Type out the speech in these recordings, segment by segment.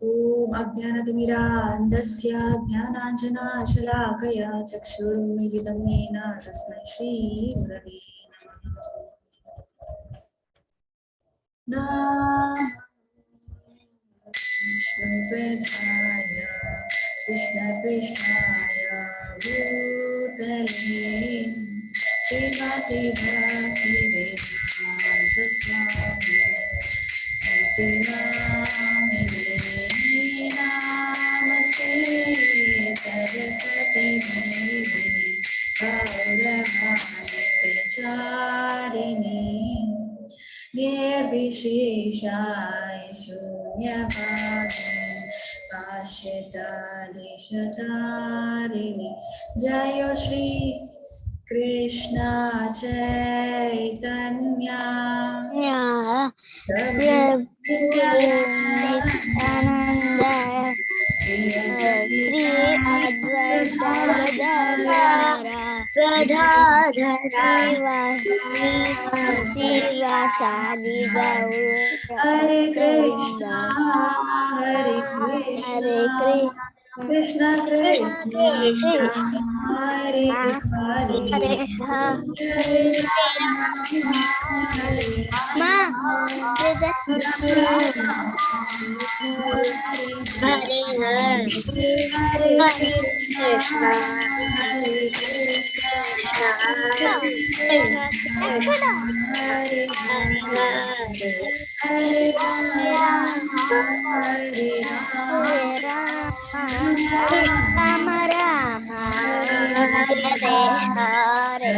Om Ajnanatimirandasya Jnananjanashalaakaya Chakshurunmilitam Yena Tasmai Shri Gurave Namaha Vishnuvedaya Krishnapeshtaya Bhutale Srimati Bhakti Vedanta Swami Namaste Saraswati Devi Gauravani Charini Nirvisheshai Shunyavadi Ashetali Shatarini Jayo Shri Krishna Chaitanya Prabhu Nityananda Sri Advaita Gadadhara Srivasadi Gaura Hare Krishna, Govinda Hare Hare Krishna, Krishna Krishna Krishna, Hare Hare, Hare Hare Rama, Hare Ma Rama, Hare Hare Krishna, Hare Krishna, Krishna Hare Hare Rama, Hare Rama, Hare Rama Rama Rama Rama Hare Hare Hare Krishna, Hare Hare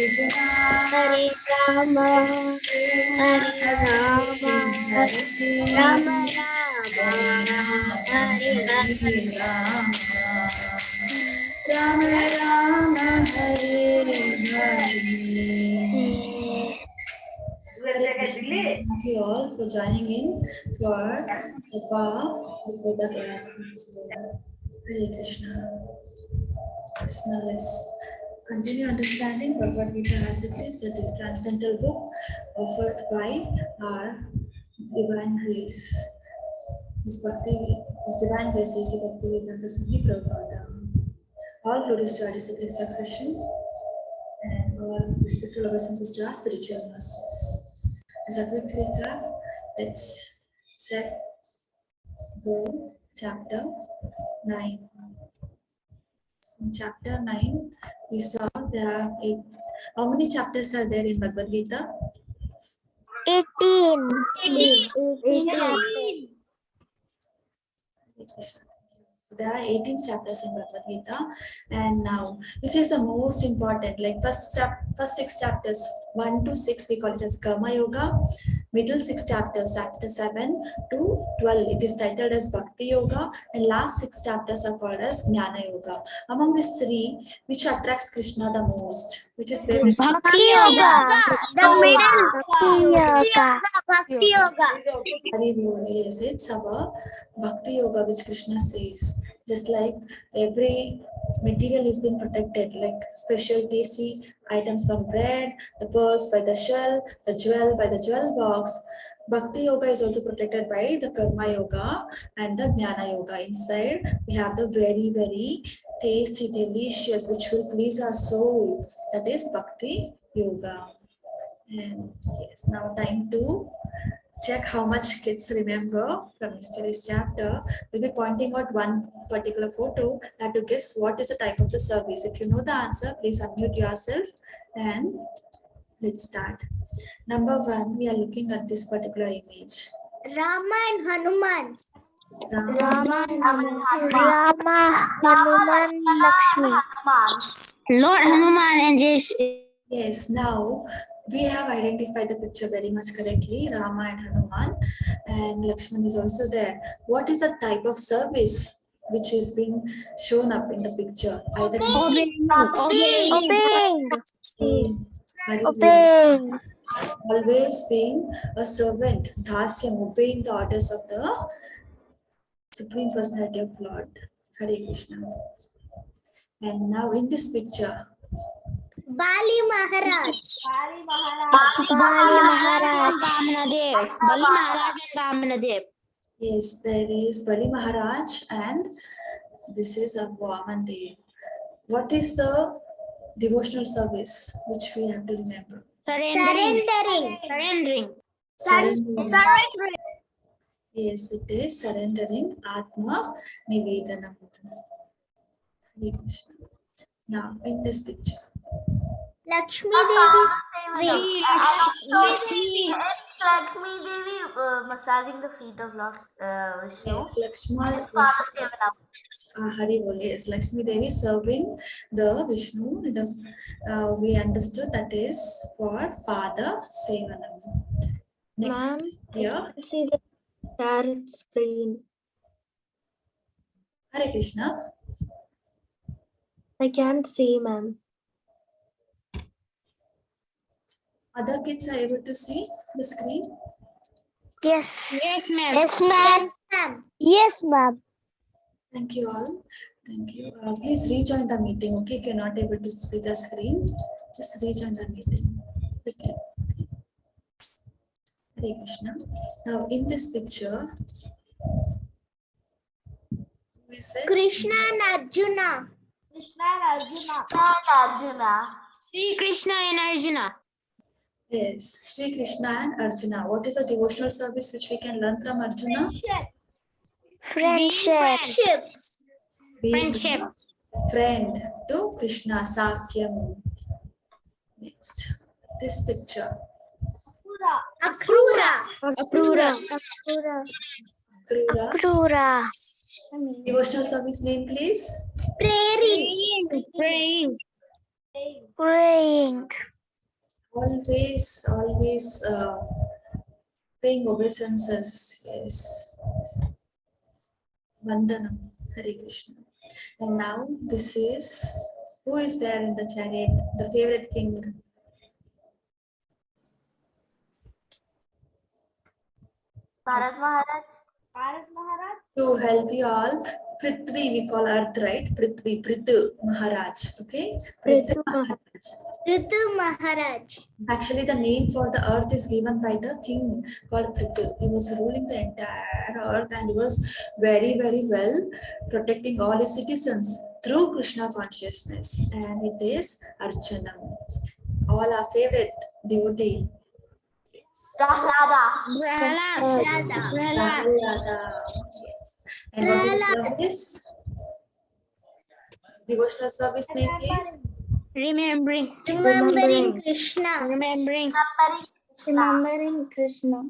Krishna, Hare Rama Hare Rama Rama Rama Hare Hare Rama Rama, Hare Hare. Hare Krishna. Thank you all for joining in for Japa before the class. Hare Krishna. So now let's continue understanding Bhagavad Gita as it is, that is transcendental book offered by our Divine Grace. His Divine Grace is Bhakti Vedanta Swami Prabhupada. All glories to our disciplic succession and our respectful obeisance to our spiritual masters. As a quick recap, let's check the chapter 9. In chapter 9, we saw there are 8. How many chapters are there in Bhagavad Gita? 18. So there are 18 chapters in Bhagavad Gita, and now which is the most important, like first 6 chapters 1 to 6 we call it as Karma Yoga, middle 6 chapters chapter 7 to 12 it is titled as Bhakti Yoga, and last 6 chapters are called as Jnana Yoga. Among these 3, which attracts Krishna the most? Which is very Bhakti Yoga. The middle. Bhakti Yoga. Yes, it's our Bhakti Yoga which Krishna says. Just like every material is being protected, like special tasty items from bread, the pearls by the shell, the jewel by the jewel box. Bhakti Yoga is also protected by the Karma Yoga and the Jnana Yoga. Inside, we have the very, very tasty, delicious, which will please our soul. That is Bhakti Yoga. And yes, now time to check how much kids remember from yesterday's chapter. We'll be pointing out one particular photo that to guess what is the type of the service. If you know the answer, please unmute yourself and let's start. Number 1, we are looking at this particular image. Rama and Hanuman. Rama. Rama, Hanuman, Lakshmi. Lord Hanuman and Jesus. Yes, now we have identified the picture very much correctly, Rama and Hanuman, and Lakshman is also there. What is the type of service which is being shown up in the picture? Either Obeying. always being a servant, dasyam, obeying the orders of the Supreme Personality of Lord. Hare Krishna. And now in this picture, Bali Maharaj. Bali Maharaj. and Vamanadev. Bali Maharaj and Vamanadev. Yes, there is Bali Maharaj and this is a Vamandev. What is the devotional service which we have to remember? Surrendering. Surrendering. Surrendering. Yes, it is surrendering Atma Nivedanam. Hare Krishna. Now, in this picture, Lakshmi Devi. It's Lakshmi Devi massaging the feet of Lord Vishnu. yes, Lakshmi, Father Sevanam. Hari Bole, yes, Lakshmi Devi serving the Vishnu. We understood that is for Father Sevanam. Next, Ma'am, here, see the chat screen. Hare Krishna. I can't see, ma'am. Other kids are able to see the screen? Yes. Yes, ma'am. Yes, ma'am. Yes, ma'am. Thank you all. Thank you. Please rejoin the meeting. Okay, if you're not able to see the screen, just rejoin the meeting quickly. Hare Krishna. Now, in this picture, we said Krishna and Arjuna. Sri Krishna and Arjuna. yes, Sri Krishna and Arjuna. What is the devotional service which we can learn from Arjuna? Friendship. Being Friendship. a friend to Krishna, Sakyam. Next, this picture. Akrura. Akrura. Krura. Akrura. Devotional service name, please. Praying. Praying. Always paying obeisances. Yes. Vandanam. Hare Krishna. And now this is, who is there in the chariot? The favorite king. Bharat Maharaj. To help you all, Prithvi, we call earth, right? Prithvi, Prithu Maharaj. Okay? Prithu Maharaj. Ritu Maharaj. Actually, the name for the earth is given by the king called Prithu. He was ruling the entire earth and he was very, very well protecting all his citizens through Krishna consciousness. And it is Archanam. All our favorite devotee. Prahlada. Prahlada. Yes. And what is the service? Devotional service name, please. Remembering Krishna. Remembering Krishna.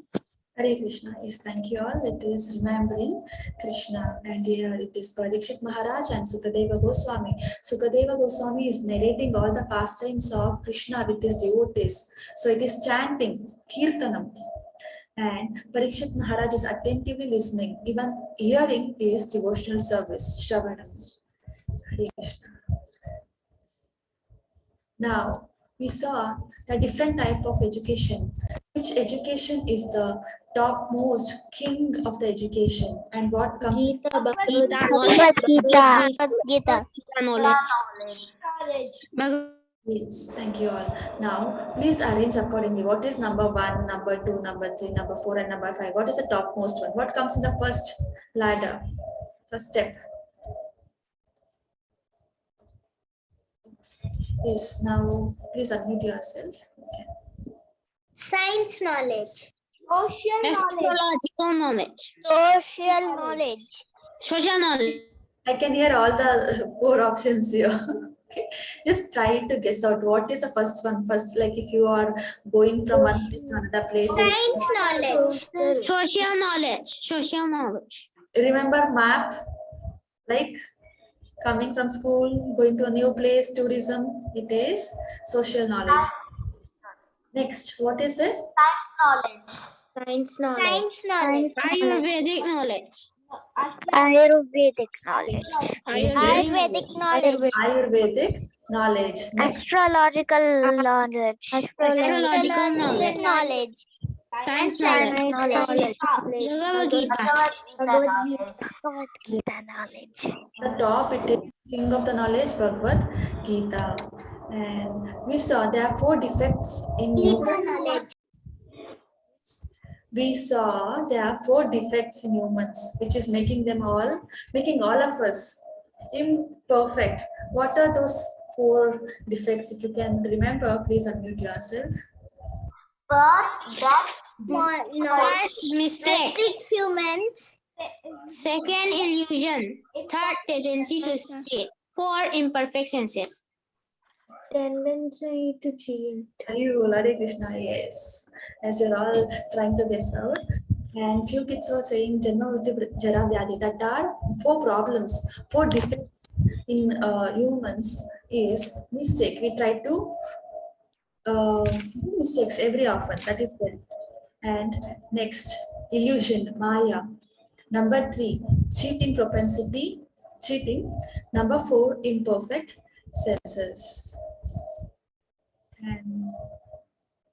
Hare Krishna. Yes, thank you all. It is remembering Krishna. And here it is Parikshit Maharaj and Sukadeva Goswami. Sukadeva Goswami is narrating all the pastimes of Krishna with his devotees. So it is chanting, Kirtanam. And Parikshit Maharaj is attentively listening, even hearing his devotional service, Shravanam. Hare Krishna. Now, we saw the different type of education. Which education is the topmost king of the education? And what comes? Gita. Knowledge. Yes, thank you all. Now, please arrange accordingly. What is number 1, number 2, number 3, number 4, and number 5? What is the topmost one? What comes in the first ladder, first step? Yes, now please unmute yourself. Okay. Science knowledge. Astrological knowledge. Social knowledge. Social knowledge. I can hear all the 4 options here. Okay. Just try to guess out what is the first one. First, like if you are going from one place to another place. Science knowledge. Social knowledge. Social knowledge. Remember map? Like coming from school, going to a new place, tourism. It is social knowledge. Next, what is it? Science knowledge. Ayurvedic knowledge. Ayurvedic knowledge. Ayurvedic knowledge. Next, Astrological knowledge. Astrological knowledge. Science knowledge. Bhagavad Gita knowledge. the top it is king of the knowledge, Bhagavad Gita. And we saw there are 4 defects in you. knowledge. we saw there are 4 defects in humans, which is making all of us imperfect. What are those 4 defects? If you can remember, please unmute yourself. Birth, death, First, mistakes. Restrict humans. Second, illusion. Third, tendency to steal. 4, imperfect senses. Tendency to cheat. Hare Krishna, yes. As you're all trying to guess out. And few kids were saying Janma Vritti Jara Vyadhi. That are 4 problems, 4 defects in humans is mistake. We try to do mistakes every often. That is there. And next, illusion, Maya. Number 3, cheating propensity, cheating. Number 4, imperfect senses. And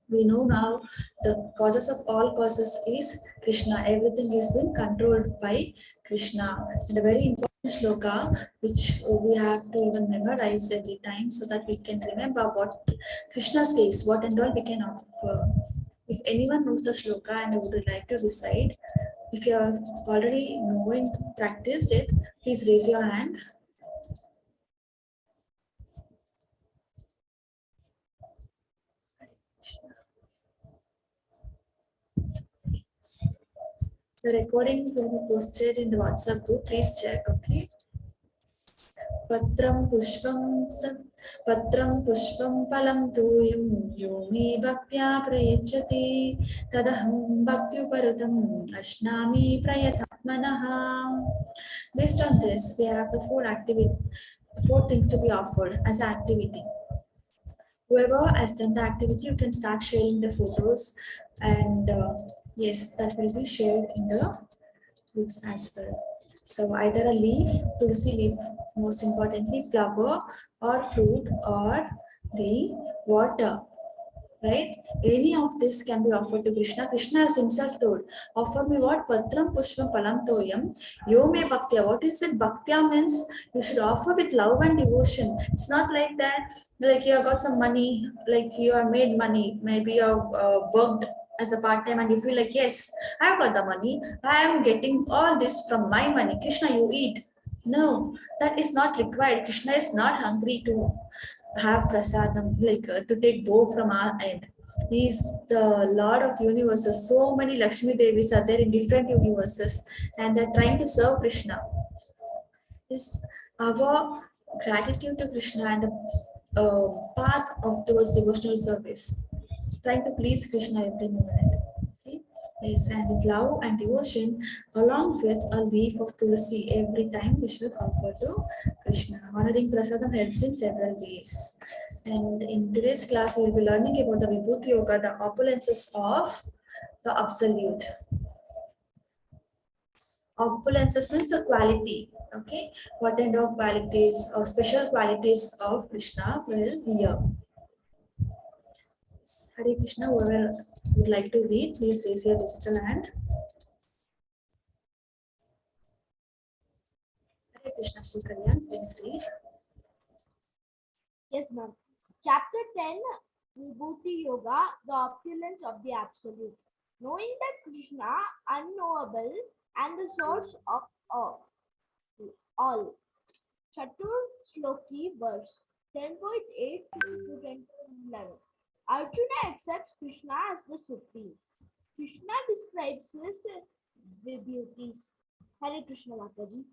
we know now the causes of all causes is Krishna. Everything is being controlled by Krishna. And a very important shloka which we have to even memorize every time so that we can remember what Krishna says, what and all we can offer. If anyone knows the shloka and would like to recite, if you have already knowing, practiced it, please raise your hand. The recording will be posted in the WhatsApp group. Please check, okay? Patram pushpam palam tuyam yo me bhaktya prayachati tadaham bhakti uparutam ashnami prayatmanaha. Based on this, we have the 4 things to be offered as an activity. Whoever has done the activity, you can start sharing the photos, and yes, that will be shared in the groups as well. So either a leaf, tulsi leaf, most importantly, flower or fruit or the water, right? Any of this can be offered to Krishna. Krishna has himself told, offer me what? Patram pushpam palam toyam yo me bhaktya. What is it? Bhaktya means you should offer with love and devotion. It's not like that, like you have got some money, like you have made money, maybe you have worked as a part-time and you feel like, yes, I've got the money, I am getting all this from my money. Krishna, you eat. No, that is not required. Krishna is not hungry to have prasadam, like to take bow from our end. He is the Lord of universes. So many Lakshmi Devis are there in different universes and they're trying to serve Krishna. Is our gratitude to Krishna and the path of towards devotional service. Trying to please Krishna every moment. Okay? Yes, and with love and devotion, along with a leaf of tulsi every time we should offer to Krishna. Honoring prasadam helps in several ways. And in today's class, we will be learning about the Vibhuti Yoga, the opulences of the Absolute. Opulences means the quality. Okay, what kind of qualities or special qualities of Krishna will hear. Hare Krishna, whoever would like to read, please raise your digital hand. Hare Krishna, Sri Kalyan, please read. Yes, ma'am. Chapter 10, Vibhuti Yoga, the opulence of the Absolute. Knowing that Krishna, unknowable, and the source of all. Chatur Shloki verse 10.8 to 10.11. Arjuna accepts Krishna as the Supreme. Krishna describes his beauties. Hare Krishna Mataji.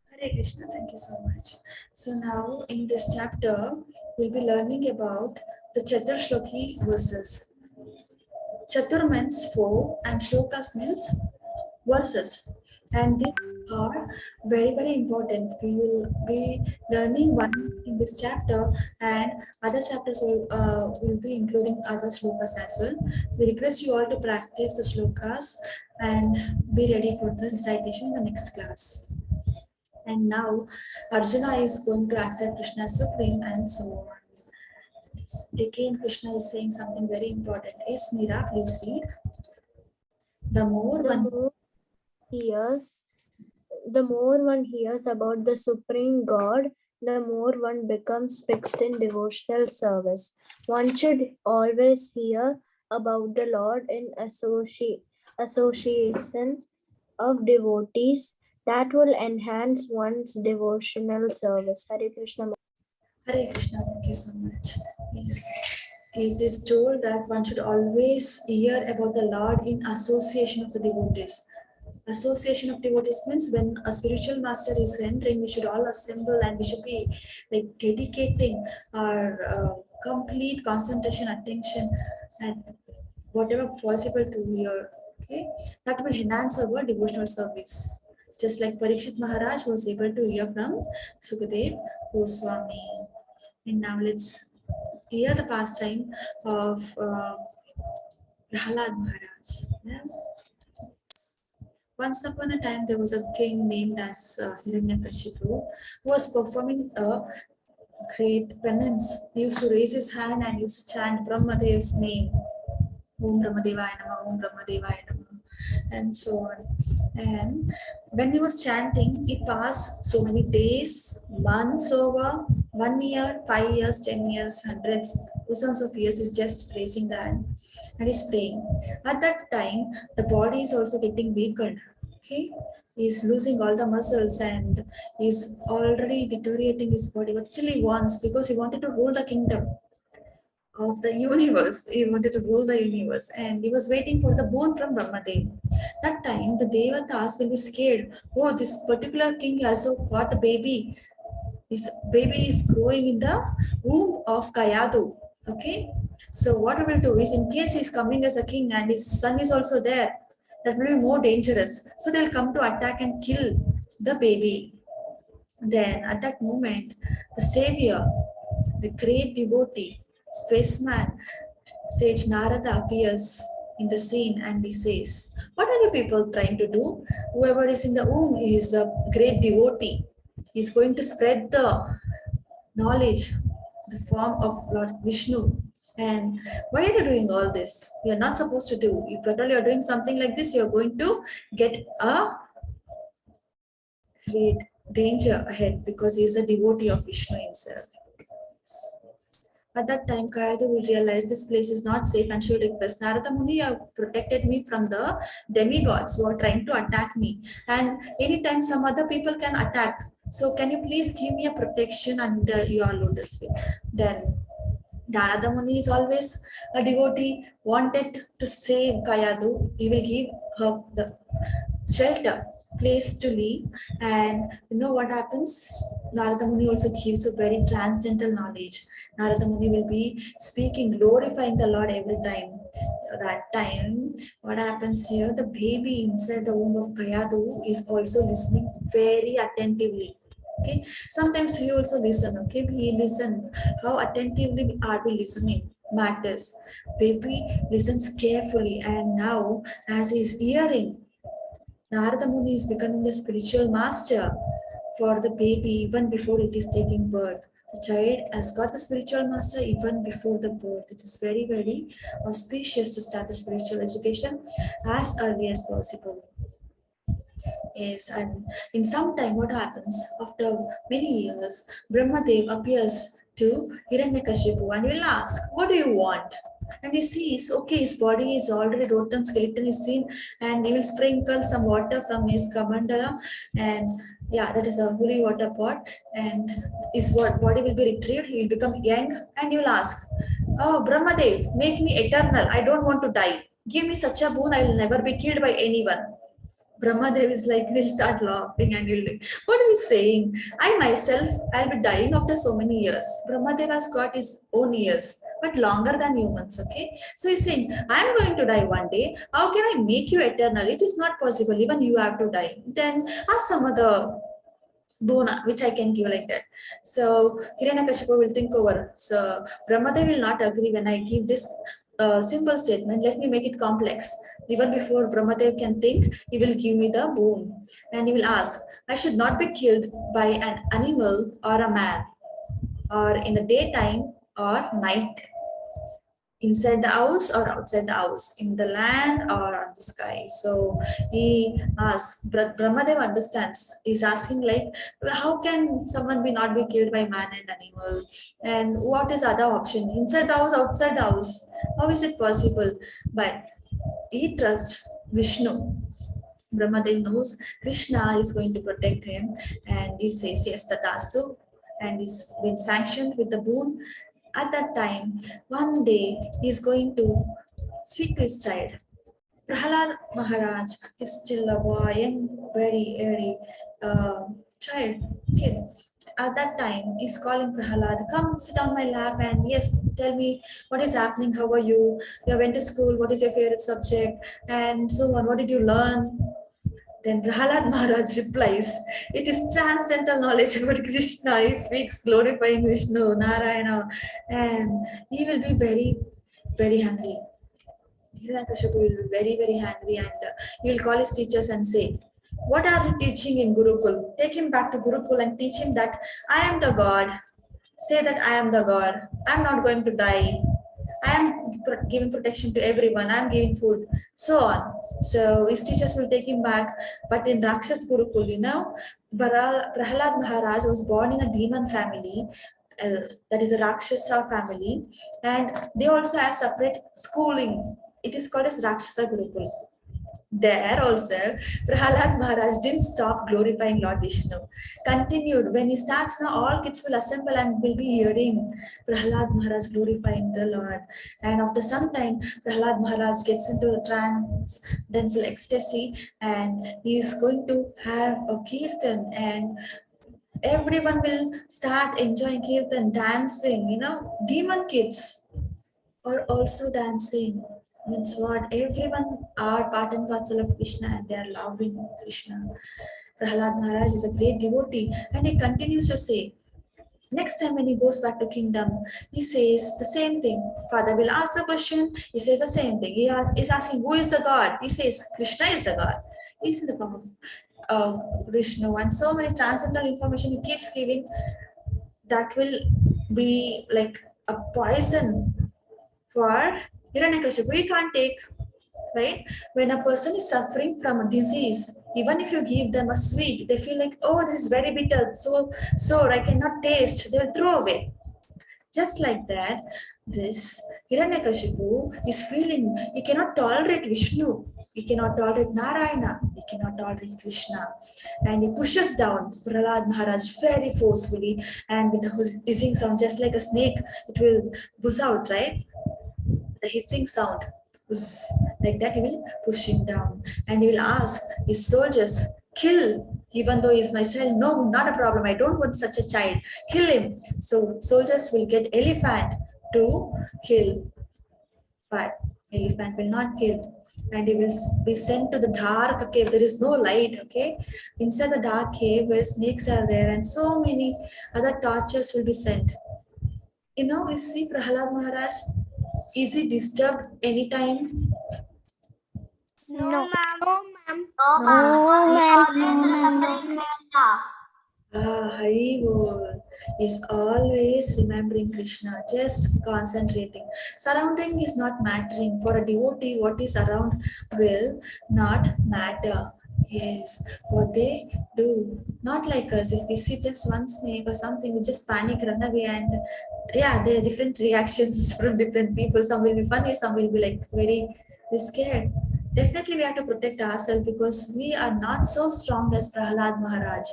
Hare Krishna, thank you so much. So now in this chapter, we'll be learning about the Chatur Shloki verses. Chatur means 4 and Shlokas means verses. And these are very, very important. We will be learning one in this chapter and other chapters will be including other shlokas as well. We request you all to practice the shlokas and be ready for the recitation in the next class. And now Arjuna is going to accept Krishna as supreme and so on. Again, Krishna is saying something very important. Yes, Meera, please read. The more one hears about the Supreme God, the more one becomes fixed in devotional service. One should always hear about the Lord in association of devotees that will enhance one's devotional service. Hare Krishna. Hare Krishna, thank you so much. Yes, it is told that one should always hear about the Lord in association of the devotees. Association of devotees means when a spiritual master is rendering, we should all assemble and we should be like dedicating our complete concentration, attention, and whatever possible to hear. Okay, that will enhance our devotional service. Just like Parikshit Maharaj was able to hear from Sukadev Goswami. And now let's hear the pastime of Prahalad Maharaj. Yeah. Once upon a time, there was a king named as Hiranyakashipu who was performing a great penance. He used to raise his hand and used to chant Brahmadev's name. Om Brahmadevaya Namah, Om Brahmadevaya Namah, and so on. And when he was chanting, he passed so many days, months over, 1 year, 5 years, 10 years, hundreds, thousands of years, is just raising the hand and he's praying. At that time, the body is also getting weakened. Okay, he's losing all the muscles and he's already deteriorating his body, but still he wants, because he wanted to rule the kingdom of the universe. He wanted to rule the universe and he was waiting for the boon from Brahmadev. That time the Devatas will be scared. Oh, this particular king has got a baby. His baby is growing in the womb of Kayadu. Okay. So what we will do is, in case he's coming as a king and his son is also there, that will be more dangerous. So they'll come to attack and kill the baby. Then at that moment, the savior, the great devotee, spaceman, sage Narada appears in the scene and he says, "What are you people trying to do? Whoever is in the womb is a great devotee. He's going to spread the knowledge, the form of Lord Vishnu. And why are you doing all this? You're not supposed to do. If at all you're doing something like this, you're going to get a great danger ahead, because he's a devotee of Vishnu himself." At that time, Kayadu will realize this place is not safe and she will request, "Narada Muni, you have protected me from the demigods who are trying to attack me. And anytime some other people can attack. So can you please give me a protection under your lotus feet?" Then Narada Muni is always a devotee, wanted to save Kayadu. He will give her the shelter, place to live. And you know what happens? Narada Muni also gives a very transcendental knowledge. Narada Muni will be speaking, glorifying the Lord every time. That time, what happens here? The baby inside the womb of Kayadu is also listening very attentively. Okay, sometimes we also listen. Okay, we listen. How attentively are we listening matters. Baby listens carefully, and now as he is hearing, Narada Muni is becoming the spiritual master for the baby even before it is taking birth. The child has got the spiritual master even before the birth. It is very, very auspicious to start the spiritual education as early as possible. Yes, and in some time, what happens after many years, Brahmadev appears to Hiranyakashipu and will ask, "What do you want?" And he sees, okay, his body is already rotten, skeleton is seen, and he will sprinkle some water from his kamandala, and yeah, that is a holy water pot, and his body will be retrieved, he will become young, and he will ask, "Oh, Brahmadev, make me eternal, I don't want to die. Give me such a boon, I will never be killed by anyone." Brahmadev is like, will start laughing and he'll like, "What are you saying? I myself, I'll be dying after so many years. Brahmadev has got his own years, but longer than humans, okay? So he's saying, I'm going to die one day. How can I make you eternal? It is not possible. Even you have to die. Then ask some other boon which I can give like that." So Hiranyakashipu will think over. So Brahmadev will not agree when I give this simple statement. Let me make it complex. Even before Brahmadev can think, he will give me the boon. And he will ask, "I should not be killed by an animal or a man, or in the daytime or night, inside the house or outside the house, in the land or on the sky." So he asks, Brahmadev understands. He's asking like, how can someone not be killed by man and animal? And what is other option? Inside the house, outside the house? How is it possible? But he trusts Vishnu. Brahmadev knows Krishna is going to protect him, and he says yes, tatastu, and he's been sanctioned with the boon. At that time, one day he's going to speak to his child. Prahalad Maharaj is still a boy, young, very child, kid. At that time, he's calling Prahalad, come sit on my lap and yes, tell me what is happening, how are you? You went to school, what is your favorite subject? And so on, what did you learn? Then Prahalad Maharaj replies, it is transcendental knowledge about Krishna. He speaks glorifying Vishnu, Narayana, and he will be very hungry. Hiranyakashipu will be very angry, and he will call his teachers and say, what are you teaching in Gurukul? Take him back to Gurukul and teach him that I am the God. Say that I am the God. I am not going to die. I am giving protection to everyone. I am giving food. So on. So his teachers will take him back. But in Rakshas Gurukul, Prahalad Maharaj was born in a demon family. That is a Rakshasa family. And they also have separate schooling. It is called as Rakshasa Gurukul. There also, Prahalad Maharaj didn't stop glorifying Lord Vishnu. Continued. When he starts now, all kids will assemble and will be hearing Prahalad Maharaj glorifying the Lord. And after some time, Prahalad Maharaj gets into a transcendental ecstasy, and he is going to have a kirtan, and everyone will start enjoying kirtan, dancing. Demon kids are also dancing. Means what? Everyone are part and parcel of Krishna, and they are loving Krishna. Prahalad Maharaj is a great devotee, and he continues to say, next time when he goes back to kingdom, he says the same thing. Father will ask the question, he says the same thing. He's asking, who is the God? He says, Krishna is the God. He's in the form of Vishnu, and so many transcendental information he keeps giving that will be like a poison for Hiranyakashipu. We can't take, right? When a person is suffering from a disease, even if you give them a sweet, they feel like, oh, this is very bitter, so sour, I cannot taste, they'll throw away. Just like that, this Hiranyakashipu is feeling he cannot tolerate Vishnu, he cannot tolerate Narayana, he cannot tolerate Krishna, and he pushes down Prahlad Maharaj very forcefully, and with the hissing sound, just like a snake, it will buzz out, right? The hissing sound, buzz, like that, he will push him down, and he will ask his soldiers, kill, even though he's my child. No, not a problem, I don't want such a child, kill him. So soldiers will get elephant to kill, but elephant will not kill, and he will be sent to the dark cave. There is no light, okay? Inside the dark cave where snakes are there, and so many other tortures will be sent. You see Prahalad Maharaj, is he disturbed anytime? No, ma'am. No, ma'am. No, ma'am. No, He's ma'am. always remembering Krishna. Hari Bol is always remembering Krishna, just concentrating. Surrounding is not mattering. For a devotee, what is around will not matter. Yes, what they do. Not like us. If we see just one snake or something, we just panic, run away, and yeah, there are different reactions from different people. Some will be funny, some will be like very scared. Definitely, we have to protect ourselves because we are not so strong as Prahlad Maharaj,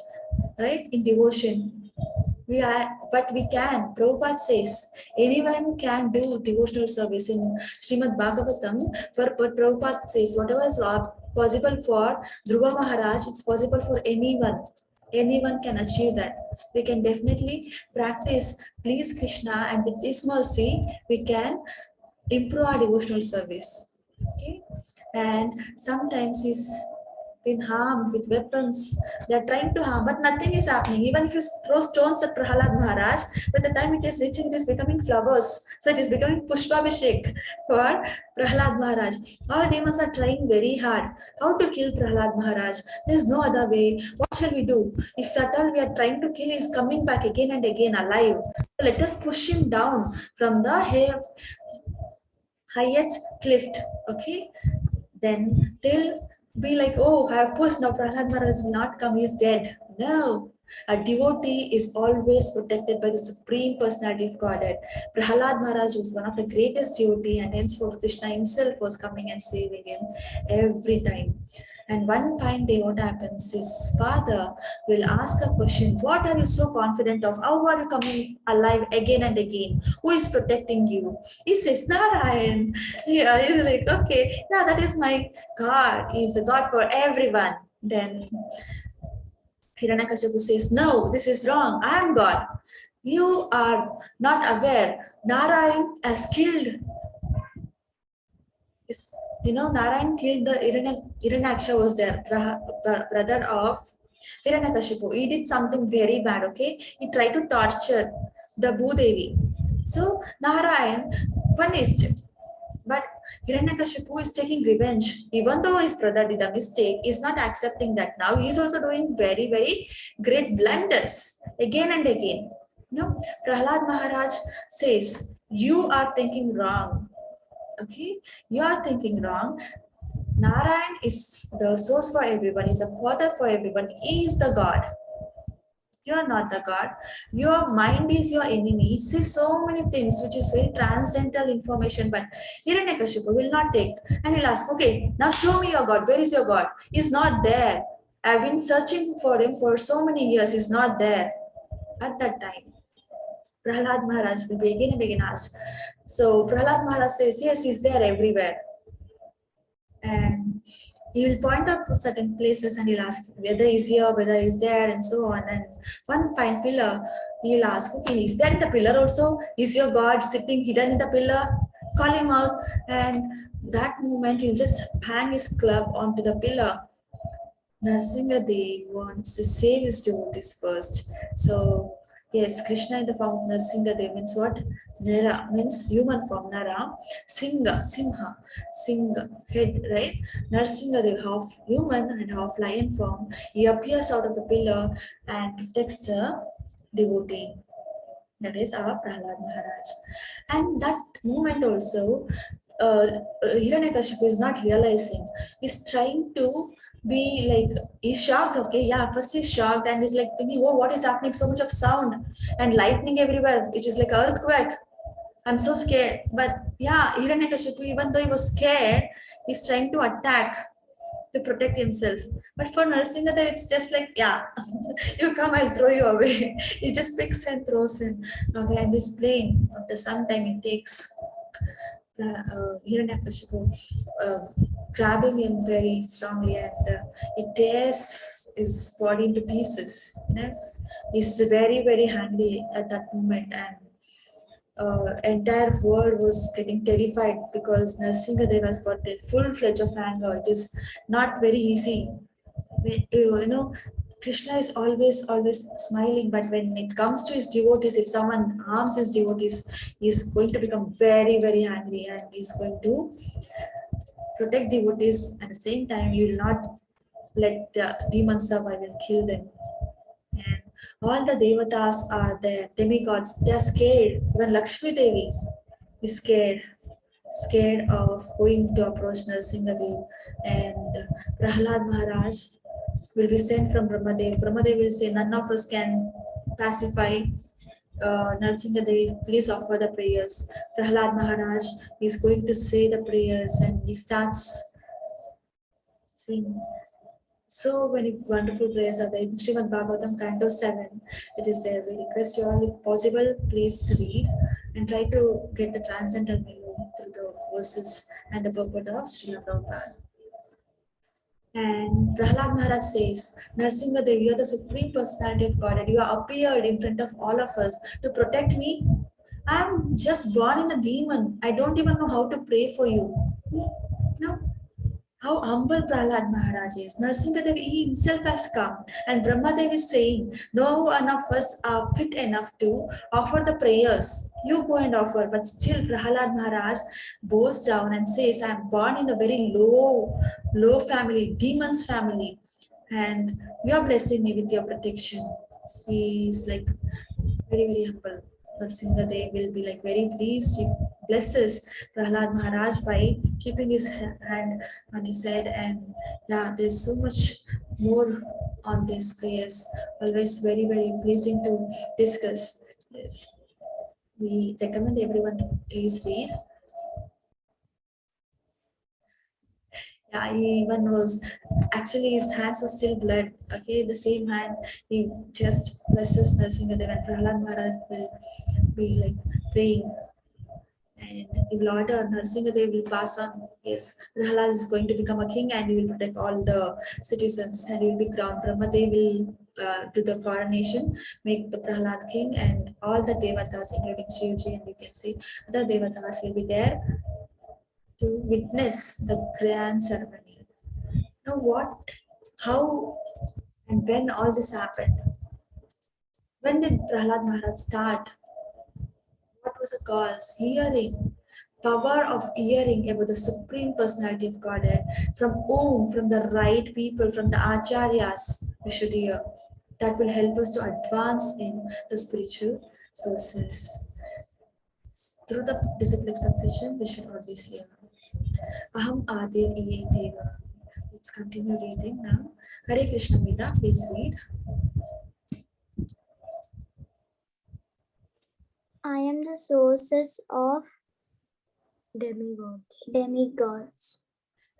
right? In devotion, we are, but we can. Prabhupada says anyone can do devotional service. In Srimad Bhagavatam, for Prabhupada says whatever is possible for Dhruva Maharaj, it's possible for anyone. Anyone can achieve that. We can definitely practice please Krishna, and with this mercy, we can improve our devotional service. Okay, and sometimes he's been harmed with weapons. They're trying to harm, but nothing is happening. Even if you throw stones at Prahalad Maharaj, by the time it is reaching, it is becoming flowers. So it is becoming Pushpabhishek for Prahalad Maharaj. All demons are trying very hard. How to kill Prahalad Maharaj? There is no other way. What shall we do? If at all we are trying to kill, he is coming back again and again alive. So let us push him down from the highest cliff. Okay, then they'll be like, oh, I have pushed, now Prahlad Maharaj will not come, he's dead. No, A devotee is always protected by the Supreme Personality of Godhead. Prahalad Maharaj was one of the greatest devotee, and henceforth Krishna himself was coming and saving him every time. And one fine day, what happens? His father will ask a question: what are you so confident of? How are you coming alive again and again? Who is protecting you? He says, Narayan. Yeah, he's like, okay, yeah, that is my God. He's the God for everyone. Then Hiranyakashipu says, no, this is wrong. I am God. You are not aware. Narayan has killed. Narayan killed the Hiranyaksha was their brother of Hiranyakashipu. He did something very bad, okay? He tried to torture the Bhudevi. So Narayan punished. But Hiranyakashipu is taking revenge. Even though his brother did a mistake, he's not accepting that now. He's also doing very, very great blunders again and again. Prahlad Maharaj says, you are thinking wrong. Okay, you are thinking wrong. Narayan is the source for everyone, is a father for everyone. He is the God. You are not the God. Your mind is your enemy. He says so many things which is very transcendental information, but Hiranyakashipu will not take. And he'll ask, okay, now show me your God. Where is your God? He's not there. I've been searching for him for so many years. He's not there. At that time, Prahlad Maharaj will be again and again asked. So Prahlad Maharaj says, yes, he's there everywhere. And he will point out to certain places and he'll ask whether he's here, whether he's there, and so on. And one fine pillar, he'll ask, okay, is that in the pillar also? Is your God sitting hidden in the pillar? Call him out. And that moment, he'll just bang his club onto the pillar. Nrsimhadev wants to save his devotees first. So, yes, Krishna in the form of Nrsimhadev means what? Nara means human form, Nara. Simha, head, right? Nrsimhadev, half human and half lion form. He appears out of the pillar and protects the devotee. That is our Prahlad Maharaj. And that moment also, Hiranyakashipu is not realizing. He's trying to be like, he's shocked, okay, yeah, first he's shocked and he's like thinking, oh, what is happening? So much of sound and lightning everywhere, which is like earthquake. I'm so scared. But yeah, Hiranyakashipu, even though he was scared, he's trying to attack to protect himself. But for Nrsimhadev, it's just like, yeah, you come, I'll throw you away. He just picks and throws him away and he's playing. After some time, it takes Hiranyakashipu grabbing him very strongly and it tears his body into pieces. He's very, very angry at that moment, and entire world was getting terrified because Nrsimhadev has got a full-fledged of anger. It is not very easy. Krishna is always smiling, but when it comes to his devotees, if someone harms his devotees, he is going to become very, very angry and he is going to protect devotees. At the same time, you will not let the demons survive and kill them. And all the devatas are there, demigods, they are scared. Even Lakshmi Devi is scared of going to approach Nrsimhadev. And Prahlad Maharaj will be sent from Brahmadev. Brahmadev will say, none of us can pacify Nrsimhadev, please offer the prayers. Prahlad Maharaj is going to say the prayers and he starts saying so many wonderful prayers are there in Srimad Bhagavatam, Canto 7. It is there. We request you all, if possible, please read and try to get the transcendental meaning through the verses and the purport of Srila Prabhupada. And Prahlad Maharaj says, Nrsimhadev, you are the Supreme Personality of God and you have appeared in front of all of us to protect me. I am just born in a demon. I don't even know how to pray for you. No. How humble Prahlad Maharaj is. Nrsimhadev, he himself has come. And Brahmadev is saying, no one of us are fit enough to offer the prayers. You go and offer. But still Prahlad Maharaj bows down and says, I am born in a very low family, demon's family. And you are blessing me with your protection. He is like very, very humble. Nrsimhadev will be like very pleased. He blesses Prahlad Maharaj by keeping his hand on his head. And yeah, there's so much more on these prayers. always very, very pleasing to discuss. Yes. We recommend everyone to please read. Yeah, he even was actually his hands were still blood. Okay, the same hand he just blesses Narasimhadev and Prahlad Maharaj will be like praying. And he will order Narasimhadev will pass on. Yes, Prahlad is going to become a king and he will protect all the citizens and he will be crowned. Brahmadev will do the coronation, make the Prahlad king, and all the devatas, including Shivji, and you can see other devatas will be there to witness the grand ceremony. Now, what, how, and when all this happened? When did Prahlad Maharaj start? What was the cause? Hearing. Power of hearing about the Supreme Personality of Godhead. From whom? From the right people, from the Acharyas, we should hear. That will help us to advance in the spiritual process. Through the disciplic succession, we should always hear. Aham Adir Iye Deva. Let's continue reading now. Hare Krishna Mida, please read. I am the sources of demigods.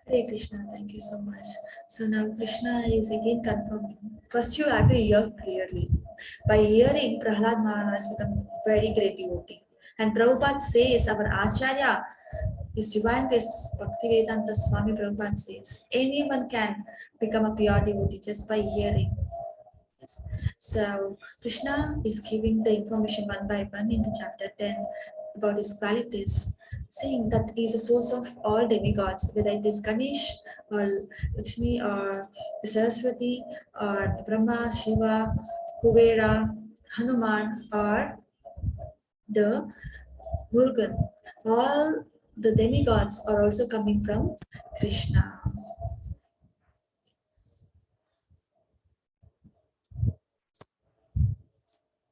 Hare Krishna, thank you so much. So now Krishna is again confirming. First you have to hear clearly. By hearing, Prahlad Maharaj become very great devotee. And Prabhupada says, our Acharya, His Divine Grace Bhaktivedanta Swami Prabhupada says, anyone can become a pure devotee just by hearing. Yes. So Krishna is giving the information one by one in the chapter 10 about his qualities, saying that he is the source of all demigods, whether it is Ganesh or Lakshmi or the Saraswati or the Brahma, Shiva, Kuvera, Hanuman or the Murugan. All the demigods are also coming from Krishna.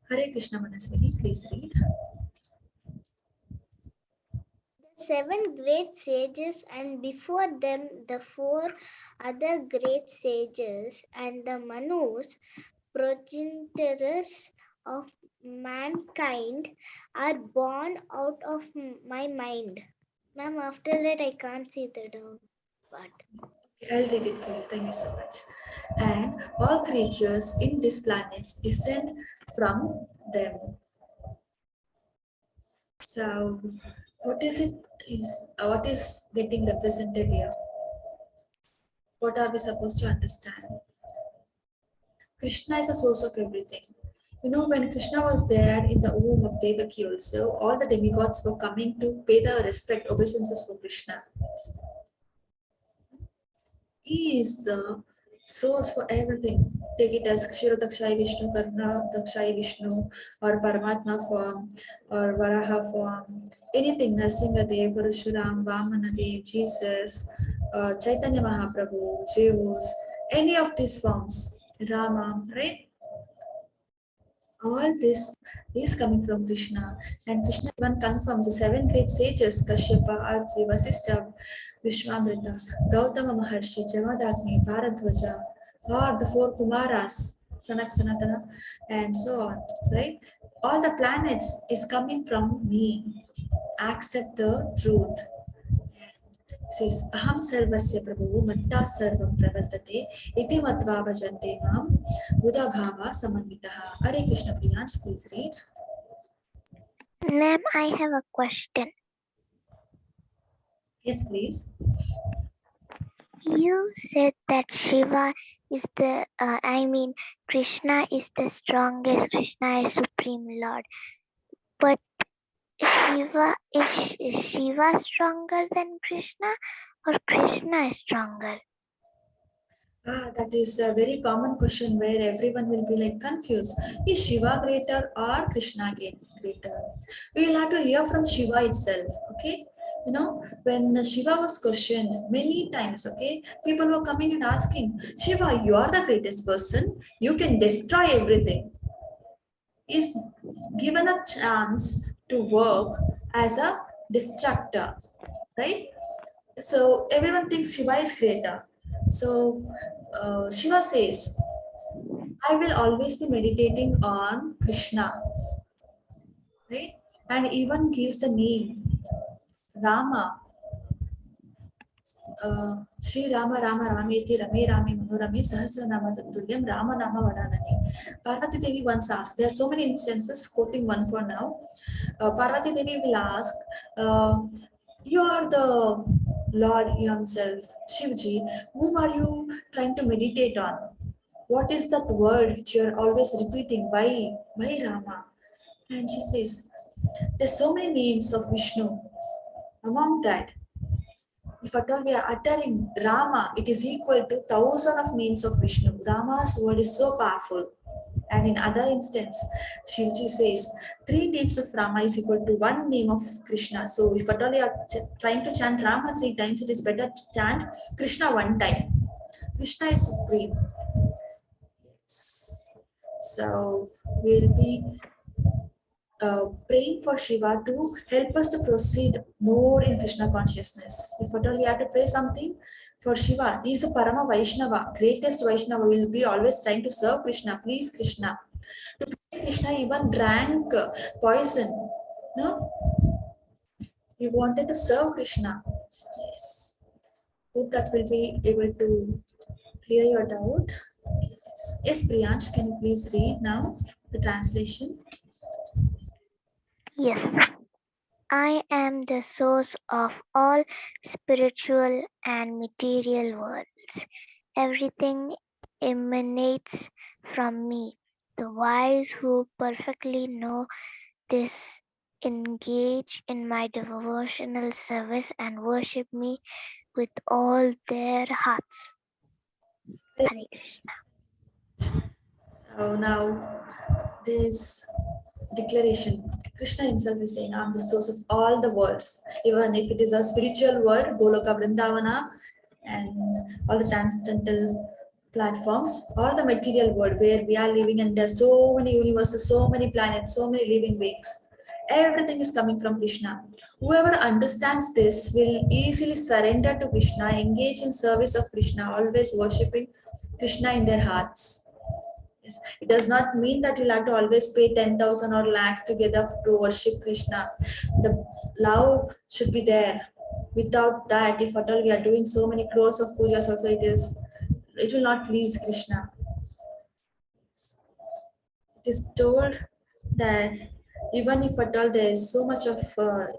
Hare Krishna Manaswini, please read. The 7 great sages, and before them the 4 other great sages, and the Manus, progenitors of mankind, are born out of my mind. Ma'am, after that I can't see the part. I'll read it for you. Thank you so much. And all creatures in these planets descend from them. So, what is it? What is getting represented here? What are we supposed to understand? Krishna is the source of everything. You know, when Krishna was there in the womb of Devaki also, all the demigods were coming to pay the respect, obeisances for Krishna. He is the source for everything. Take it as Kshira Dakshai Vishnu, Karna Dakshai Vishnu, or Paramatma form, or Varaha form, anything, Narsingadev, Parashuram, Vamanadev, Jesus, Chaitanya Mahaprabhu, Zeus, any of these forms, Rama, right? All this is coming from Krishna, and Krishna even confirms the 7 great sages Kashyapa, Atri, Vasishtha, Vishwamrita, Gautama Maharshi, Jamadagni, Bharadwaja, or the 4 Kumaras, Sanak Sanatana, and so on, right? All the planets is coming from me. Accept the truth. Says Aham Sarvasya Prabhu Matta Sarvam Pravartate Iti Matva Bhajante Mam Buddha Bhava Samanvitaha. Hare Krishna Priyansh, please read. Ma'am, I have a question. Yes, please. You said that Shiva is the, Krishna is the strongest, Krishna is Supreme Lord. But is Shiva stronger than Krishna, or Krishna is stronger? That is a very common question where everyone will be like confused. Is Shiva greater or Krishna greater? We will have to hear from Shiva itself, okay? You know, when Shiva was questioned many times, okay, people were coming and asking, Shiva, you are the greatest person. You can destroy everything. Is given a chance to work as a destructor, right? So everyone thinks Shiva is creator. So Shiva says, I will always be meditating on Krishna, right? And even gives the name Rama. Sri Rama Rama Rameti Rame Rame Manurame Sahasranama Tatulyam Rama Nama Vadanani. Parvati Devi once asked, there are so many instances, quoting one for now. Parvati Devi will ask, uh, you are the Lord himself, Shivji, whom are you trying to meditate on? What is that word which you are always repeating? Why Rama? And she says, there's so many names of Vishnu. Among that, if at all we are uttering Rama, it is equal to thousand of names of Vishnu. Rama's word is so powerful. And in other instance, Shivji says, three names of Rama is equal to one name of Krishna. So if at all you are trying to chant Rama 3 times, it is better to chant Krishna 1 time. Krishna is supreme. So we'll be praying for Shiva to help us to proceed more in Krishna consciousness. If at all we have to pray something for Shiva, he is a Parama Vaishnava, greatest Vaishnava, will be always trying to serve Krishna, please Krishna. To please Krishna, even drank poison. No? He wanted to serve Krishna. Yes. Hope that will be able to clear your doubt. Yes, Priyansh, can you please read now the translation? Yes. I am the source of all spiritual and material worlds. Everything emanates from me. The wise who perfectly know this engage in my devotional service and worship me with all their hearts. Hare Krishna. So now this declaration, Krishna himself is saying, I am the source of all the worlds, even if it is a spiritual world, Goloka Vrindavana, and all the transcendental platforms, or the material world where we are living, and there's so many universes, so many planets, so many living beings. Everything is coming from Krishna. Whoever understands this will easily surrender to Krishna, engage in service of Krishna, always worshipping Krishna in their hearts. Yes. It does not mean that you'll have to always pay 10,000 or lakhs together to worship Krishna. The love should be there. Without that, if at all we are doing so many crores of pujas also, it will not please Krishna. It is told that even if at all there is so much of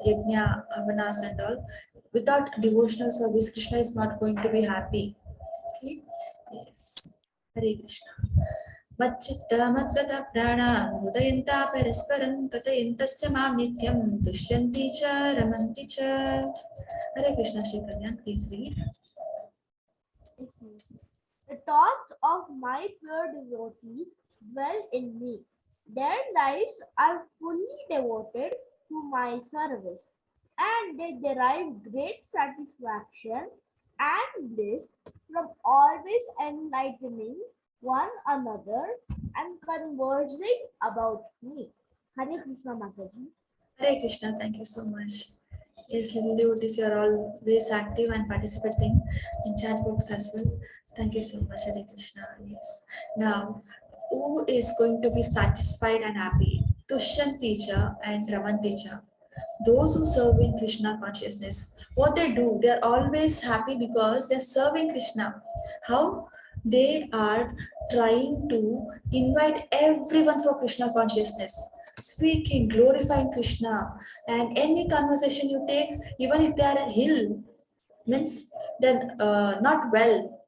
yajna, avanas and all, without devotional service, Krishna is not going to be happy. Okay? Yes. Hare Krishna. Machchitta madgata prana udayanta parasparam katayantascha mam nityam dushyanti cha ramanti cha. Hare Krishna, Shri Kanyan, please read. The thoughts of my pure devotees dwell in me. Their lives are fully devoted to my service, and they derive great satisfaction and bliss from always enlightening one another and conversing about me. Hare Krishna Mataji. Hare Krishna, thank you so much. Yes, little devotees, you are always active and participating in chat books as well. Thank you so much, Hare Krishna. Yes. Now, who is going to be satisfied and happy? Tushyanticha and Ramanticha. Those who serve in Krishna consciousness, what they do, they're always happy because they're serving Krishna. How? They are trying to invite everyone for Krishna consciousness, speaking, glorifying Krishna, and any conversation you take, even if they are ill, means they're not well,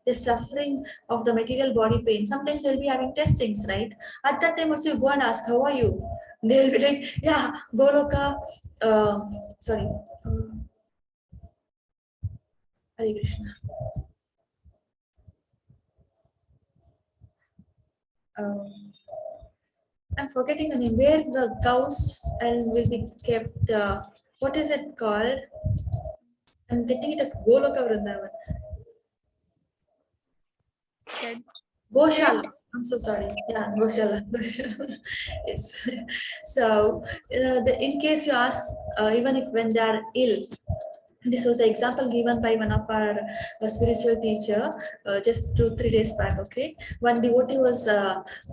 they're suffering of the material body pain. Sometimes they'll be having testings, right? At that time also you go and ask, how are you? They'll be like, yeah, Goloka, sorry, Hare Krishna. I'm forgetting the name, where the cows and will be kept, what is it called? I'm getting it as Goloka Vrindavan. Goshala. I'm so sorry. Yeah, Goshala. Goshala. Yes. So, in case you ask, even if when they are ill, This was an example given by one of our spiritual teacher just 2-3 days back. Okay, one devotee was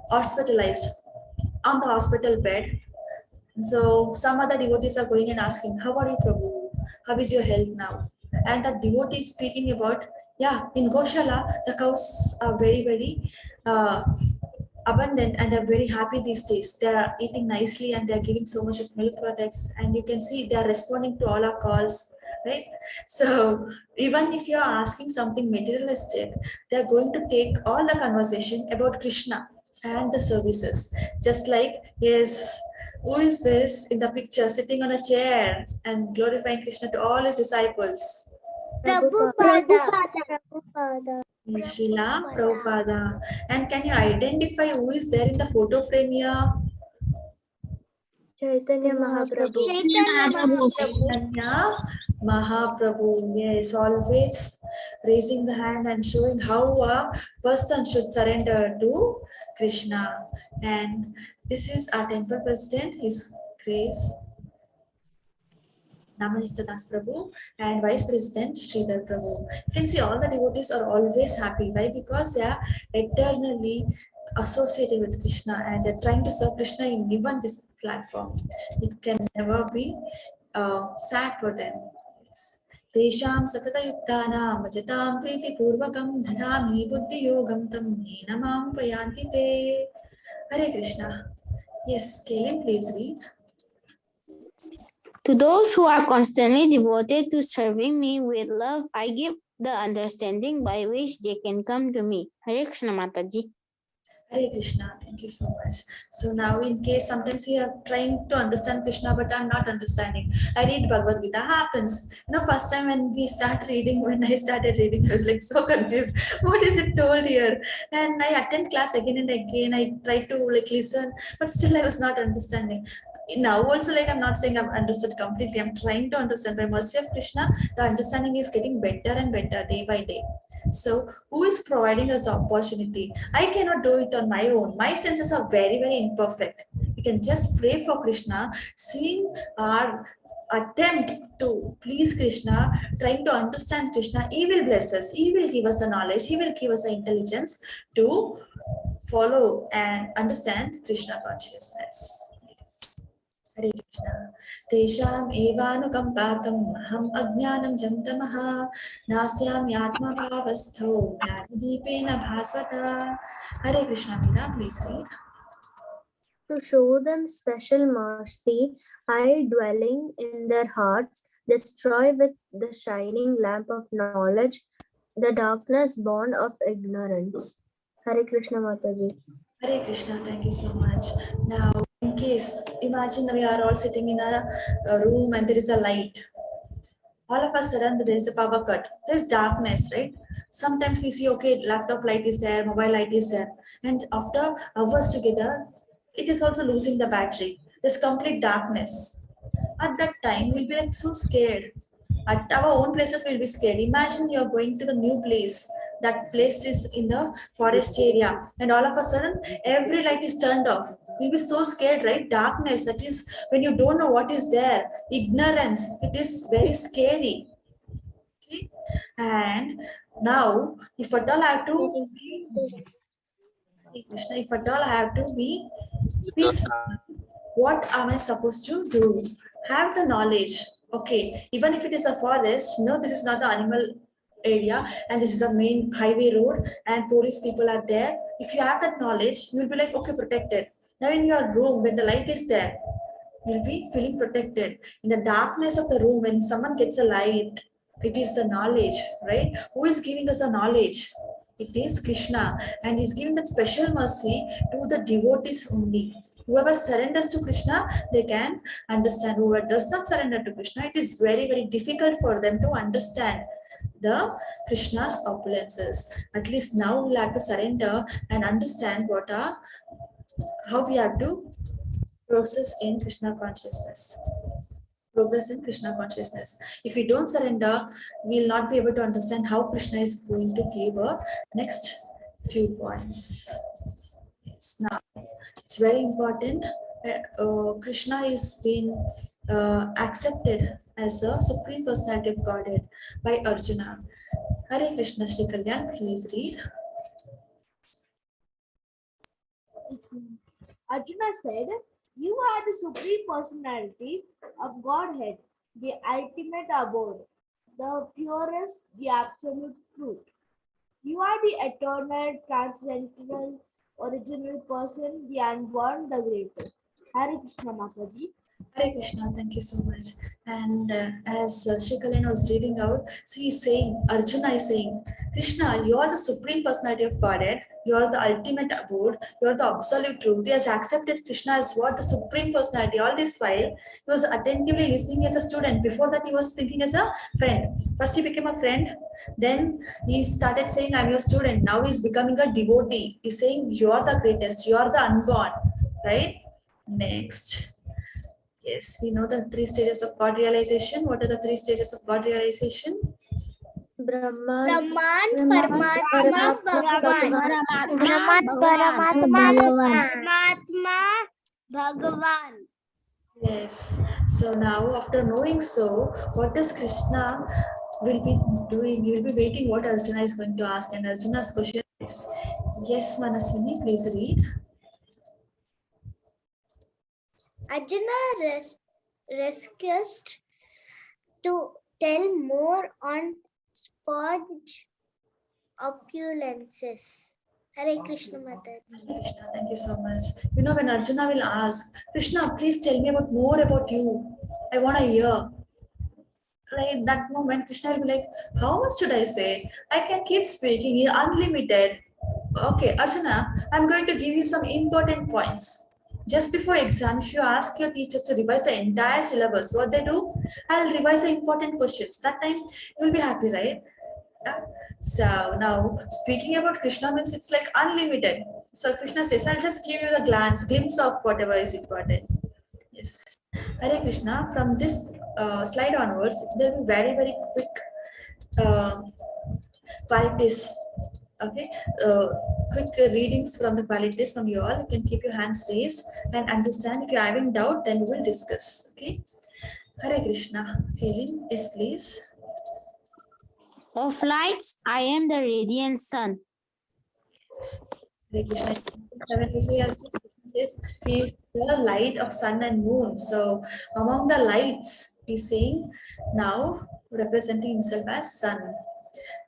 hospitalized on the hospital bed. So some other devotees are going and asking, "How are you, Prabhu? How is your health now?" And the devotee is speaking about, yeah, in Goshala the cows are very uh, abundant and they're very happy these days. They are eating nicely and they're giving so much of milk products, and you can see they are responding to all our calls, right? So even if you're asking something materialistic, they're going to take all the conversation about Krishna and the services. Just like, yes, who is this in the picture sitting on a chair and glorifying Krishna to all his disciples? Prabhupada. Srila Prabhupada. And can you identify who is there in the photo frame here? Chaitanya Mahaprabhu. Chaitanya Mahaprabhu. Chaitanya Mahaprabhu. Yes, always raising the hand and showing how a person should surrender to Krishna. And this is our temple president, His Grace Namanista Das Prabhu, and Vice President Sridhar Prabhu. You can see all the devotees are always happy. Why? Because they are eternally associated with Krishna and they're trying to serve Krishna in even this platform. It can never be sad for them. Yes. Tesham satatayuktanam vajatam pritipurvakam dhadami buddhiyogam tam yenamam payanti te. Hare Krishna. Yes, Kalim, please read. To those who are constantly devoted to serving me with love, I give the understanding by which they can come to me. Hare Krishna Mataji. Hare Krishna, thank you so much. So now in case sometimes we are trying to understand Krishna, but I'm not understanding. I read Bhagavad Gita, happens. You know, first time when I started reading, I was like so confused. What is it told here? And I attend class again and again. I try to like listen, but still I was not understanding. Now also, like, I'm not saying I've understood completely. I'm trying to understand. By mercy of Krishna, the understanding is getting better and better day by day. So who is providing us the opportunity? I cannot do it on my own. My senses are very imperfect. We can just pray for Krishna, seeing our attempt to please Krishna, trying to understand Krishna. He will bless us. He will give us the knowledge. He will give us the intelligence to follow and understand Krishna consciousness. Yes. Hare Krishna. Tesham evanukampartam maham ajnanam jamtamaha nasyam yatma bhavastho jnanadipena bhasvata. Hare Krishna, Meera, please read. To show them special mercy, I, dwelling in their hearts, destroy with the shining lamp of knowledge the darkness born of ignorance. Hare Krishna Mataji. Hare Krishna, thank you so much. Now, in case, imagine we are all sitting in a room and there is a light. All of a sudden, there is a power cut. There's darkness, right? Sometimes we see, okay, laptop light is there, mobile light is there. And after hours together, it is also losing the battery. There's complete darkness. At that time, we'll be like so scared. At our own places, we'll be scared. Imagine you're going to the new place. That place is in the forest area, and all of a sudden, every light is turned off. We'll be so scared, right? Darkness, that is when you don't know what is there. Ignorance, it is very scary. Okay? And now, if at all I have to be, Krishna, if at all I have to be peaceful, what am I supposed to do? Have the knowledge. Okay, even if it is a forest, no, this is not the animal area and this is a main highway road and police people are there. If you have that knowledge, you'll be like, okay, protected. Now in your room, when the light is there, you'll be feeling protected. In the darkness of the room, when someone gets a light, it is the knowledge, right? Who is giving us the knowledge? It is Krishna, and he's giving that special mercy to the devotees only. Whoever surrenders to Krishna, they can understand. Whoever does not surrender to Krishna, it is very difficult for them to understand the Krishna's opulences. At least now we'll have to surrender and understand what are, how we have to process in Krishna consciousness. Progress in Krishna consciousness. If we don't surrender, we'll not be able to understand how Krishna is going to give a next few points. Yes, now it's very important. Krishna is been accepted as a Supreme Personality of Godhead by Arjuna. Hare Krishna, Shri Kalyan, please read. Arjuna said, "You are the supreme personality of Godhead, the ultimate abode, the purest, the absolute truth. You are the eternal, transcendental, original person, the unborn, the greatest." Hare Krishna Mataji. Hare Krishna, thank you so much. And as Shri Kalyan was reading out, so he's saying, Arjuna is saying, Krishna, you are the Supreme Personality of Godhead, you are the ultimate abode, you are the absolute truth. He has accepted Krishna as what? The Supreme Personality. All this while, he was attentively listening as a student. Before that, he was thinking as a friend. First, he became a friend, then he started saying, I'm your student. Now he's becoming a devotee. He's saying, you are the greatest, you are the unborn, right? Next. Yes, we know the 3 stages of God realization. What are the 3 stages of God realization? Brahman, Paramatma, Bhagavan. Paramatma, Bhagavan. Yes. So now, after knowing so, what does Krishna will be doing? He will be waiting what Arjuna is going to ask. And Arjuna's question is, yes, Manaswini, please read. Arjuna requested to tell more on sponge opulences. Hare Krishna Mataji. Krishna, thank you so much. You know, when Arjuna will ask, Krishna, please tell me about more about you. I want to hear. Like that moment, Krishna will be like, how much should I say? I can keep speaking unlimited. Okay, Arjuna, I'm going to give you some important points. Just before exam, if you ask your teachers to revise the entire syllabus, what they do, I'll revise the important questions. That time you'll be happy, right? Yeah. So now speaking about Krishna means it's like unlimited. So Krishna says, I'll just give you the glimpse of whatever is important. Yes. Hare Krishna, from this slide onwards, there will be very, very quick qualities. Okay, quick readings from the qualities from you all. You can keep your hands raised and understand. If you're having doubt, then we will discuss. Okay. Hare Krishna. Feeling, yes, please. Of lights, I am the radiant sun. Hare Krishna. 7 Krishna says he is the light of sun and moon. So among the lights, he's saying now representing himself as sun.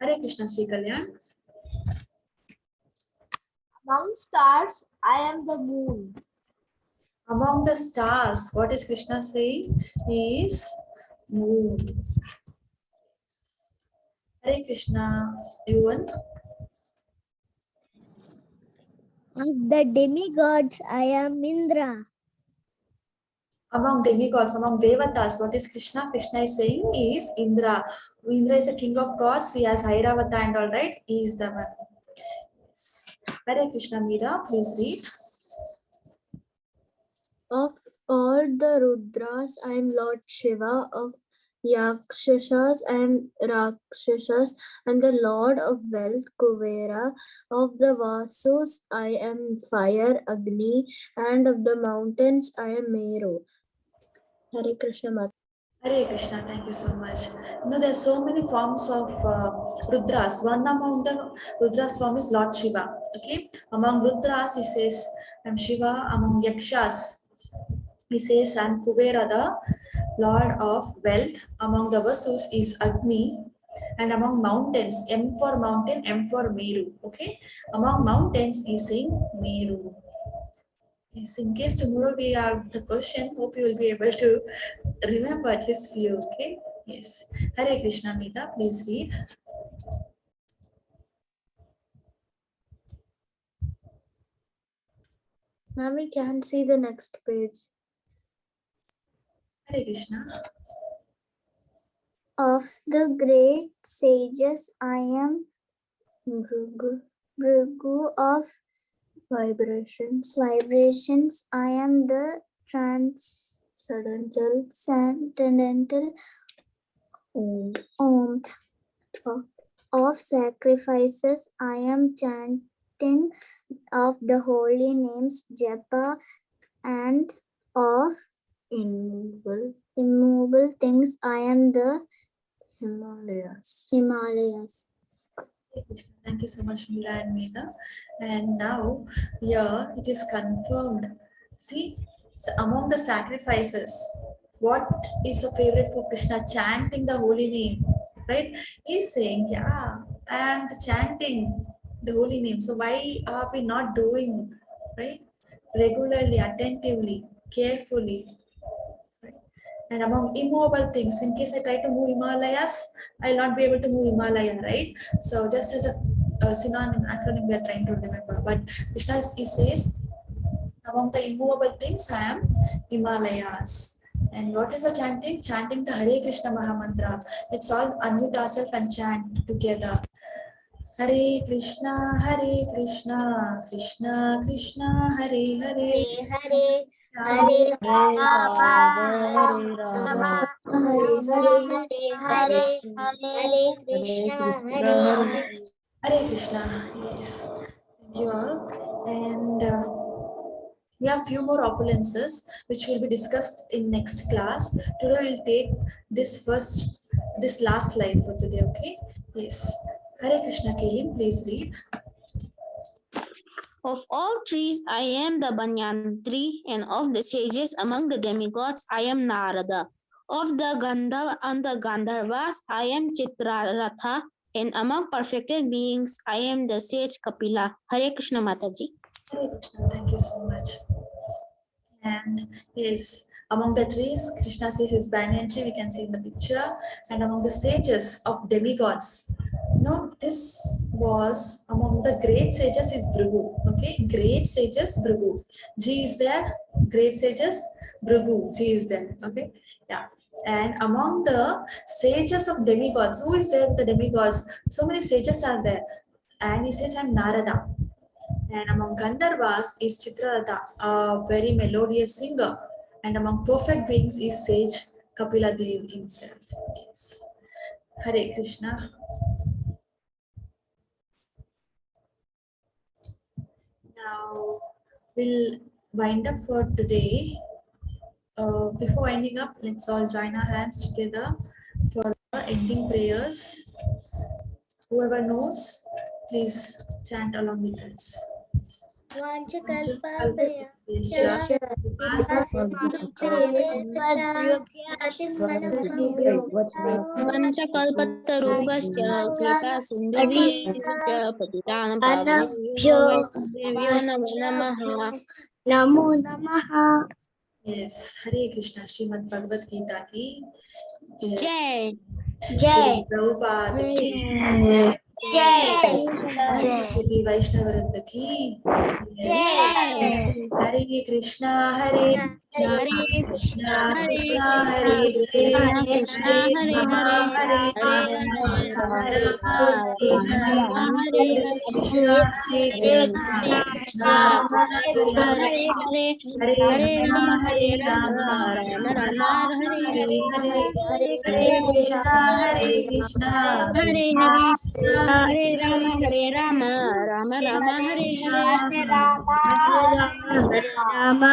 Hare Krishna, Sri Kalyan. Among stars, I am the moon. Among the stars, what is Krishna saying? He is moon. Hare Krishna, Yuvan. Of the demigods, I am Indra. Among demigods, among devatas, what is Krishna? Krishna is saying he is Indra. Indra is a king of gods. He has Airavata and all, right? He is the one. Hare Krishna, Meera, please read. of all the Rudras, I am Lord Shiva. Of Yakshasas and Rakshasas, and the Lord of Wealth, Kuvera. Of the Vasus, I am Fire, Agni, and of the mountains, I am Meru. Hare Krishna Mata. Hare Krishna, thank you so much. You know, there are so many forms of Rudras. One among the Rudras form is Lord Shiva. Okay, among Rudras, he says, I'm Shiva. Among Yakshas, he says, I'm Kuvera, the Lord of Wealth. Among the Vasus is Agni. And among mountains, M for mountain, M for Meru. Okay, among mountains, he's saying Meru. Yes, in case tomorrow we have the question, hope you will be able to remember at least few, okay? Yes. Hare Krishna, Meeta, please read. Now we can see the next page. Hare Krishna. Of the great sages, I am Bhrigu of Vibrations. I am the transcendental Om. Of sacrifices, I am chanting of the holy names Japa, and of Innumerable immovable things, I am the Himalayas. Thank you so much, Meera and Meena. And now, here it is confirmed. See, among the sacrifices, what is a favorite for Krishna? Chanting the holy name, right? He's saying, yeah, I am chanting the holy name. So why are we not doing, right? Regularly, attentively, carefully, right? And among immovable things, in case I try to move Himalayas, I'll not be able to move Himalaya, right? So just as a synonym, acronym we are trying to remember. But Krishna he says, among the immovable things, I am Himalayas. And what is the chanting? Chanting the Hare Krishna Mahamantra. Let's all unmute ourselves and chant together. Hare Krishna, Krishna Krishna, Hare Hare, Hare Rama, Rama, Hare Krishna, Hare Krishna. Yes, thank you all. And we have few more opulences which will be discussed in next class. Today we'll take this last slide for today. Okay. Yes. Hare Krishna. Kelim, please read. Of all trees, I am the banyan tree, and of the sages among the demigods, I am Narada. Of the Gandharvas, I am Chitraratha, and among perfected beings, I am the sage Kapila. Hare Krishna Mataji. Hare Krishna. Thank you so much. And yes, among the trees, Krishna says his banyan tree, we can see in the picture. And among the sages of demigods, no, this was among the great sages is Bhrigu. Okay, great sages Bhrigu. G is there, great sages Bhrigu. G is there. Okay, yeah. And among the sages of demigods, who is there with the demigods? So many sages are there. And he says, I'm Narada. And among Gandharvas is Chitraratha, a very melodious singer. And among perfect beings is sage Kapila Dev himself. Yes. Hare Krishna. Now we'll wind up for today. Before winding up, let's all join our hands together for the ending prayers. Whoever knows, please chant along with us. Vanchakalpaya Vanchakalpatarubhascha kripa sindhuvya patitanam pavanebhyo namo namaha. Namo Namaha. Yes, Hare Krishna, Srimad Bhagavad Gita ki Jai. Jai. Prabhupada ki Jai. Shri Vaishnava Vrinda ki Jai. Hare Krishna, Hare Krishna, Hare Krishna Krishna, Hare Krishna Hare, Krishna, Hare Rama Hare, Hare Hare Rama, Rama, Rama Hare Rama Rama, Hare, Hare Hare Hare, Krishna, Hare Hare Krishna, Krishna, Krishna Krishna Hare Hare Hare, Hare, Hare Rama, Hare Hare Rama, Rama, Rama Rama Rama, Rama, Hare Hare Hare, Hare, Hare Hare Krishna, Krishna, Hare Krishna, Hare Krishna Hare, Krishna, Hare Rama, Hare Hare Rama, Rama Rama, Hare Hare. Rama, Hare Rama.